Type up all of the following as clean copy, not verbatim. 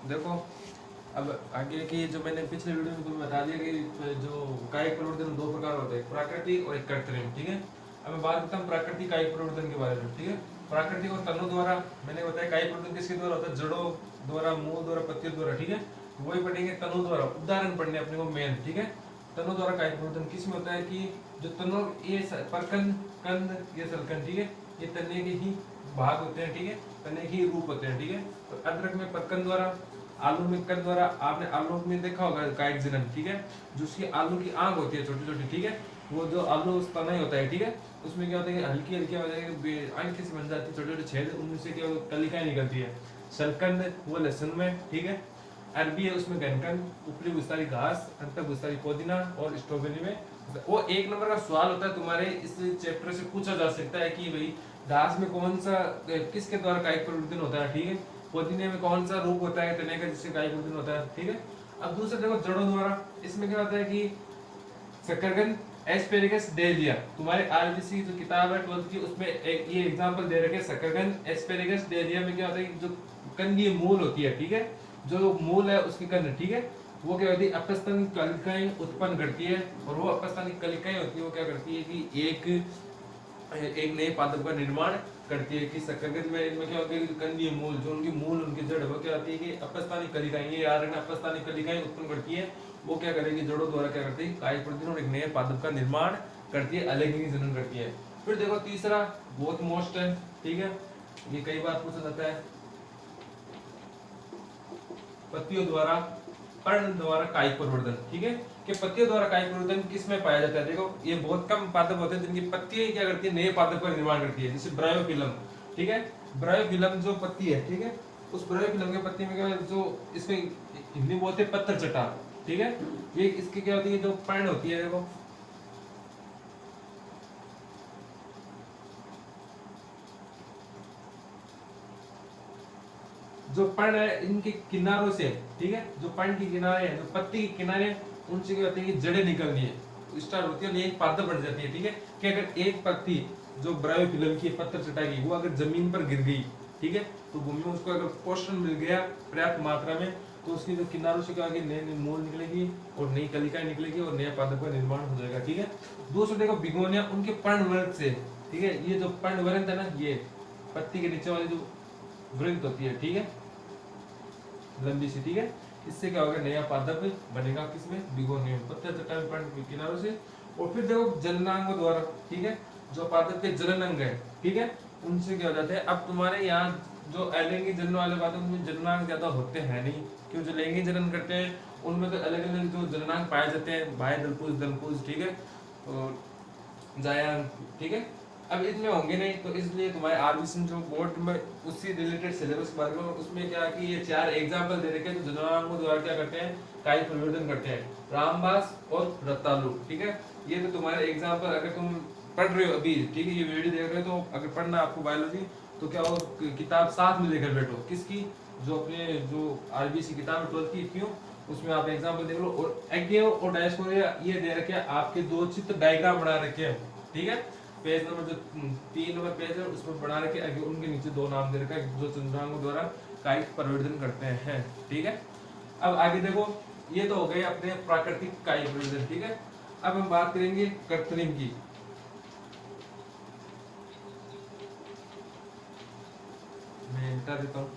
देखो अब आगे की जो मैंने पिछले वीडियो में तुम्हें बता दिया कि जो कायिक परिवर्तन दो प्रकार होते हैं, प्राकृतिक और एक कृत्रिम। ठीक है, अब मैं बात करता हूँ प्राकृतिक कायिक परिवर्तन के बारे में। ठीक है, प्राकृतिक और तनु द्वारा मैंने बताया कायिक परिवर्तन किसके द्वारा होता है, जड़ों द्वारा, मूल द्वारा, पत्तियों द्वारा। ठीक है, वही पढ़ेंगे तनु द्वारा, उदाहरण पढ़ने अपने को मेन। ठीक है, तनु द्वारा कायिक परिवर्तन किस में होता है कि जो तनु ये परकंद, कंद, ये सलकंद, ठीक है, ये तने के ही भाग होते हैं। ठीक है, तने के ही रूप होते हैं। ठीक है, तो अदरक में परकंद द्वारा, आलू में कंद द्वारा। आपने आलू में देखा होगा कायिक जनन। ठीक है, जो उसकी आलू की आंख होती है छोटी छोटी। ठीक है, वो जो आलू तना ही होता है। ठीक है, उसमें क्या होता है कि हल्की हल्की आंखें से बन जाती है, छोटे छोटे छेद, उनसे क्या कलिकाएं निकलती है। सलकंद वो लहसुन में। ठीक है, अरबी है उसमें गनकंद, उपली गुस्तारी घास, अंतर गुस्तारी पुदीना, और स्ट्रॉबेरी में वो एक नंबर का सवाल होता है तुम्हारे इस चैप्टर से पूछा जा सकता है कि भाई घास में कौन सा किसके द्वारा कायिक परिवर्तन होता है। ठीक है, पुदीने में कौन सा रूप होता है तने का जिससे कायिक परिवर्तन होता है। ठीक है, अब दूसरा देखो जड़ों द्वारा, इसमें क्या होता है कि शकरकंद, एस्पेरेगस, डेलिया। तुम्हारे आरबीसी जो किताब है 12th की, उसमें एक ये एग्जांपल दे रखे शकरकंद, एस्पेरेगस, डेलिया में क्या होता है कि जो कंद की मूल होती है। ठीक है, जो मूल है उसकी कंद। ठीक है, वो क्या होती है अपस्तन कलिकाएं उत्पन्न करती है, और वो अपस्तन कलिकाएं होती है वो क्या करती है कि एक नए पादप का निर्माण करती है। कि शकरकंद में इनमें क्या होता है कि कंदीय मूल, जो उनकी मूल उनकी जड़, वो क्या होती है कि अपस्थानिक कलिकाएं, ये याद रखना, अपस्थानिक कलिकाएं उत्पन्न करती है। वो क्या करेगी, जड़ों द्वारा क्या करती है कायिक परिवर्तन और एक नए पादप का निर्माण करती है, अलैंगिक जनन करती है। फिर देखो तीसरा बहुत मोस्ट है। ठीक है, ये कई बार पूछा जाता है, पत्तियों द्वारा, पर्ण द्वारा कायिक परिवर्तन। ठीक है, कि पत्तियों द्वारा कायिक परिवर्तन किस में पाया जाता है। देखो ये बहुत कम पादप होते हैं जिनकी पत्तियां क्या करती है नए पादप का निर्माण करती है, जैसे ब्रायोफिलम। ठीक है, ब्रायोफिलम जो पत्ती है, ठीक है, उस ब्रायोफिलम के पत्ती में क्या जो इसमें हिंदी में बोलते हैं पत्थर चटा। ठीक है, ये इसकी क्या होती है जो पर्ण होती है, देखो जो पर्ण है इनके किनारों से, ठीक है, जो पर्ण के किनारे हैं, जो पत्ती के किनारे, उनसे क्या होती है कि जड़ें निकलनी है, स्टार्ट होती है और एक पादप बन जाती है। ठीक है, कि अगर एक पत्ती जो ब्रायोफिलम की पत्थर चटा की वो अगर जमीन पर गिर गई, ठीक है, तो भूमि में उसको अगर पोषण मिल गया पर्याप्त मात्रा में, तो उसकी जो किनारों से क्या होगी नए नए मूल निकलेगी और नई कलिकाएं निकलेगी और नया पादप का निर्माण हो जाएगा। ठीक है, दूसरा देखो बिगोनिया उनके पर्णवर्ग से। ठीक है, ये जो पर्णवर्ग है ना, ये पत्ती के नीचे वाली जो वृंत होती है, ठीक है, लंबी सी। ठीक है, इससे क्या होगा नया पादप बनेगा, किसमें, बिगोनिया में, पत्थर चट्टा में पर्ण के किनारों से। और फिर देखो जननांगों द्वारा, ठीक है, जो पादप के जनन अंग है, ठीक है, उनसे क्या हो जाता है। अब तुम्हारे यहाँ जो अलैंगिक जनन वाले पादप उनमें जननांग ज्यादा होते हैं नहीं, क्यों, जो लैंगिक जनन करते हैं उनमें तो अलग अलग जो जननांग पाए जाते हैं, बाह्य दलपूज, दलपूज, ठीक है, और जायांग। ठीक है, अब इसमें होंगे नहीं, तो इसलिए तुम्हारे आरबीसी जो बोर्ड में उसी रिलेटेड सिलेबस के बारे में, उसमें क्या कि ये चार एग्जांपल दे रखे हैं जो जननांगों द्वारा क्या करते हैं कायिक परिवर्तन करते हैं, रामबास और रतालू। ठीक है, ये तो तुम्हारे एग्जांपल, अगर तुम पढ़ रहे हो अभी, ठीक है, ये वीडियो देख रहे हो, तो अगर पढ़ना आपको बायोलॉजी, तो क्या हो किताब साथ में लेकर बैठो, किसकी, जो अपने जो आरबीसी किताब है 12th की, क्यों, उसमें आप एग्जांपल देख लो। और एक्टिव और डायस्पोरिया ये दे रखे हैं आपके, दो चित्र डायग्राम बना रखे हैं। ठीक है, पेज नंबर जो 3 नंबर पेज है उसमें बना रखे, उनके नीचे दो नाम दे रखा है जो चंद्रांगों द्वारा कायिक परिवर्तन करते हैं। ठीक है, अब आगे देखो, ये तो हो गए अपने प्राकृतिक कायिक परिवर्तन। ठीक है, अब हम बात करेंगे कृत्रिम की। मैं बता देता हूँ,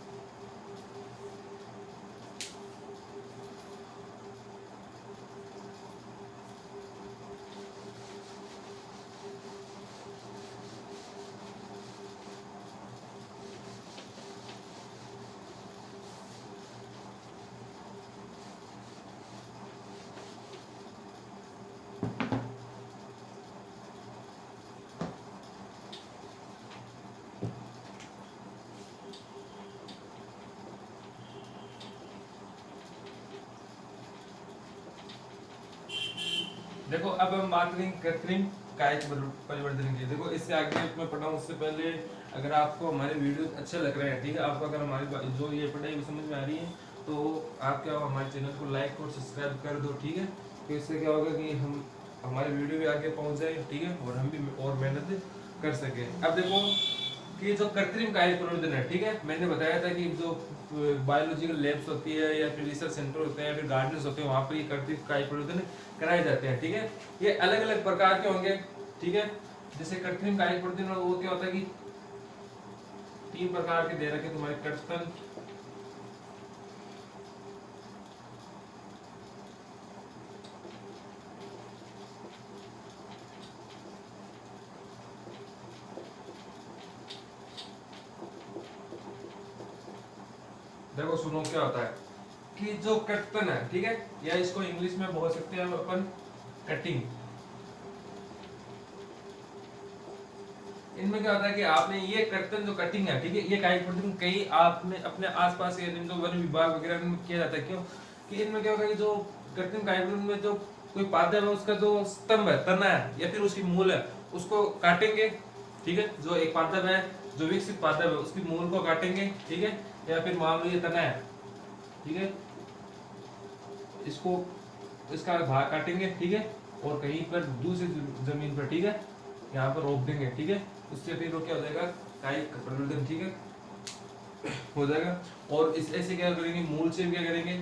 देखो अब हम बात करेंगे कृत्रिम कायिक परिवर्तन की। देखो इससे आगे मैं पढ़ाऊँ उससे पहले, अगर आपको हमारे वीडियो अच्छे लग रहे हैं, ठीक है, आपको अगर हमारी जो ये पढ़ाई वो समझ में आ रही है, तो आप क्या हमारे चैनल को लाइक और सब्सक्राइब कर दो। ठीक है, तो इससे क्या होगा कि हम हमारे वीडियो भी आगे पहुंच जाए, ठीक है, और हम भी और मेहनत कर सके। अब देखो कि जो कृत्रिम कायिक प्रवर्धन है, ठीक है, मैंने बताया था कि जो बायोलॉजिकल लैब्स होती है या फिर रिसर्च सेंटर होते हैं या फिर गार्डन्स होते हैं, वहाँ पर ये कृत्रिम कायिक प्रवर्धन कराए जाते हैं, ठीक है। ये अलग अलग प्रकार के होंगे, ठीक है। जैसे कृत्रिम कायिक प्रवर्धन वो क्या होता है कि 3 प्रकार के दे रखे तुम्हारे कर्तन, देखो सुनो क्या होता है कि जो कर्तन है, ठीक है, या इसको इंग्लिश में बोल सकते हैं अपन कटिंग। इनमें क्या होता है कि आपने ये कर्तन जो कटिंग है, ठीक है, ये कायिक प्रवर्धन कई आपने अपने आसपास के जो वन विभाग वगैरह में किया जाता है। क्यों कि इनमें क्या होगा कि जो कृत्रिम कायिक प्रवर्धन में जो कोई पादप है उसका जो स्तंभ है, तना है या फिर उसकी मूल है, उसको काटेंगे, ठीक है। जो एक पादप है, जो विकसित पादप है, उसकी मूल को काटेंगे, ठीक है, या फिर मान लो ये तना है, ठीक है, इसको इसका भाग काटेंगे, ठीक है, और कहीं पर दूसरी जमीन पर, ठीक है, यहाँ पर रोप देंगे, ठीक है। उससे फिर वो क्या हो जाएगा, कायिक प्रवर्धन, ठीक है, हो जाएगा। और इस ऐसे क्या करेंगे, मूल से क्या करेंगे,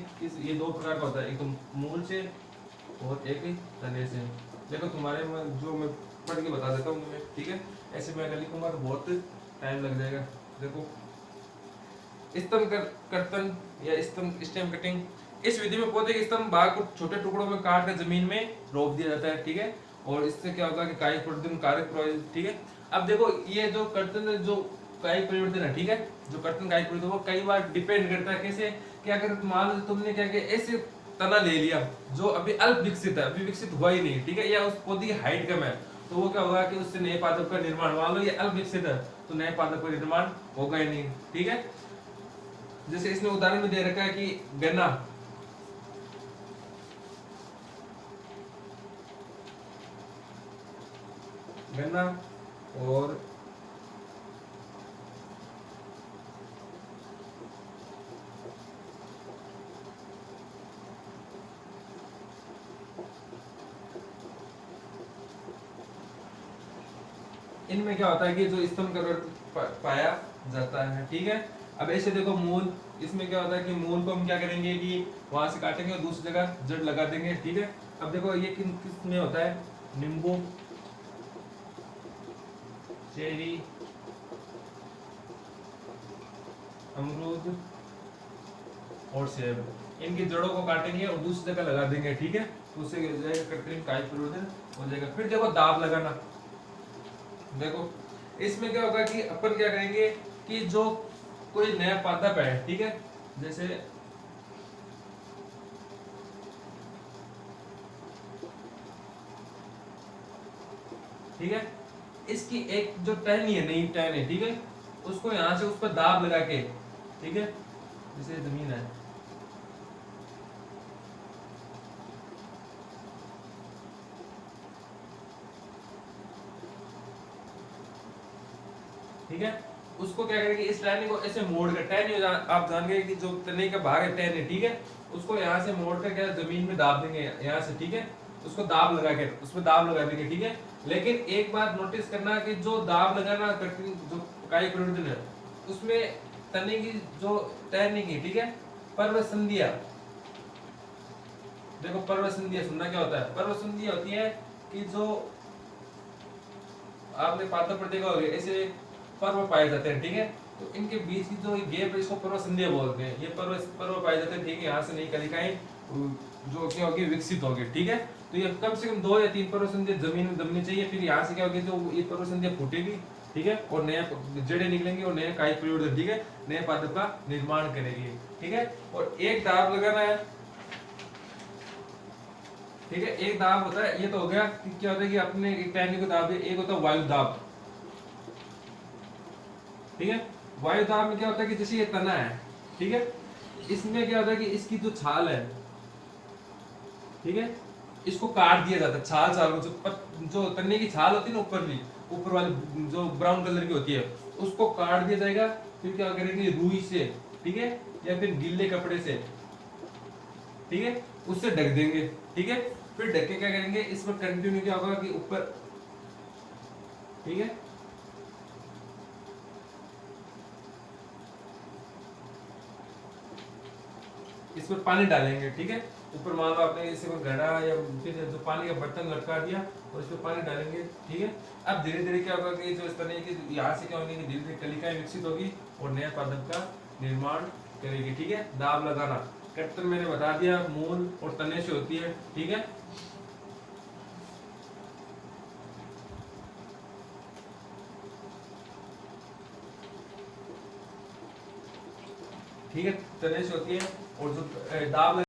ये 2 प्रकार का होता है, एक तो मूल से और एक तने से। देखो तुम्हारे में जो मैं पढ़ के बता देता हूँ तुम्हें, ठीक है, ऐसे मैं अगर लिखूंगा तो बहुत टाइम लग जाएगा। देखो स्तंभ कर्तन या स्तंभ स्टेम कटिंग, इस विधि में पौधे के स्तंभ भाग को छोटे टुकड़ों में काट कर जमीन में रोप दिया जाता है, ठीक है। और इससे क्या होगा कि कायिक प्रवर्धन कारक प्रभावित, ठीक है। अब देखो ये जो कर्तन जो कायिक परिवर्तन है, ठीक है, जो कर्तन कायिक परिवर्तन वो कई बार डिपेंड करता है कैसे कि अगर मान लो तुमने क्या किया, ऐसे तना ले लिया जो अभी अल्प विकसित है, अभी विकसित हुआ ही नहीं, ठीक है, या उस पौधे की हाइट कम है, तो वो क्या होगा कि उससे नए पादप का निर्माण, मान लो ये अल्प विकसित है तो नए पादप का निर्माण होगा ही नहीं, ठीक है। जैसे इसमें उदाहरण में दे रखा है कि गन्ना, गन्ना और इनमें क्या होता है कि जो स्तंभ पाया जाता है, ठीक है। अब ऐसे देखो मूल, इसमें क्या होता है कि मूल को हम क्या करेंगे कि वहां से काटेंगे और दूसरी जगह जड़ लगा देंगे, ठीक है। अब देखो ये किस में होता है, नींबू, चेरी, अमरूद और सेब, इनकी जड़ों को काटेंगे और दूसरी जगह लगा देंगे, ठीक है। तो उससे क्या हो जाएगा, कृत्रिम कायिक प्रवर्धन हो जाएगा। फिर देखो दाब लगाना, देखो इसमें क्या होगा कि अपन क्या करेंगे कि जो कोई नया पादप है, ठीक है, जैसे ठीक है, इसकी एक जो टहनी है, नई टहनी है, ठीक है, उसको यहां से उस पर दाब लगा के, ठीक है, जैसे जमीन है, ठीक है, उसको क्या करेंगे, इस टहनी को ऐसे मोड़ कर, टहनी आप जान गए कि जो तने का भाग है टहनी, ठीक है, उसको यहाँ से मोड़ कर क्या जमीन में दाब देंगे यहाँ से, ठीक है, उसको दाब लगा के उसमें दाब लगा देंगे, ठीक है। लेकिन एक बात नोटिस करना कि जो दाब लगाना जो कायिक प्रवर्धन है उसमें तने की जो टहनी की, ठीक है, पर्व संधिया, देखो पर्व संधिया सुनना क्या होता है, पर्व संधिया होती है कि जो आपने पादप पर देखा होगा ऐसे पर्व पाए जाते हैं, ठीक है, तो इनके बीच की जो गैप है इसको पर्व संध्या बोलते हैं। ये पर्व पाए जाते हैं, ठीक है, यहाँ से नई कलिकाएं जो क्या होगी, विकसित होगी, ठीक है। तो ये कम से कम 2 या 3 पर्व संध्या जमीन में दबनी चाहिए, फिर यहाँ से क्या होगी, जो ये पर्व संध्या फूटेगी, ठीक है, और नए जड़ें निकलेंगे और नए कायिक प्रवर्धन, ठीक है, नए पादप का निर्माण करेगी, ठीक है। और एक दाब लगाना है, ठीक है, एक दाब होता है, ये तो हो गया कि क्या होता है कि अपने एक टहनी को दाब, एक होता है वायु दाब, ठीक है। वायु दाब में क्या होता है कि जैसे ये तना है, ठीक है, इसमें क्या होता है कि इसकी जो छाल है, ठीक है, इसको काट दिया जाता है, छाल जो तने की छाल होती है ना, ऊपर वाली जो ब्राउन कलर की होती है, उसको काट दिया जाएगा। फिर क्या करेंगे, रुई से, ठीक है, या फिर गीले कपड़े से, ठीक है, उससे ढक देंगे, ठीक है। फिर ढक के क्या करेंगे, इसमें कंटिन्यू क्या होगा कि ऊपर, ठीक है, इस पर पानी डालेंगे, ठीक है। ऊपर मान लो आपने इसे कोई घड़ा या फिर जो पानी का बर्तन लटका दिया और इस पर पानी डालेंगे, ठीक है। अब धीरे धीरे क्या होगा कि जो इस तरह की यहाँ से क्या होंगे कि धीरे धीरे कलिकाएं विकसित होगी और नया पादप का निर्माण करेगी, ठीक है। दाब लगाना, कर्तन मैंने बता दिया मूल और तने से होती है, ठीक है। ठीक है, तने से होती है और जो दाब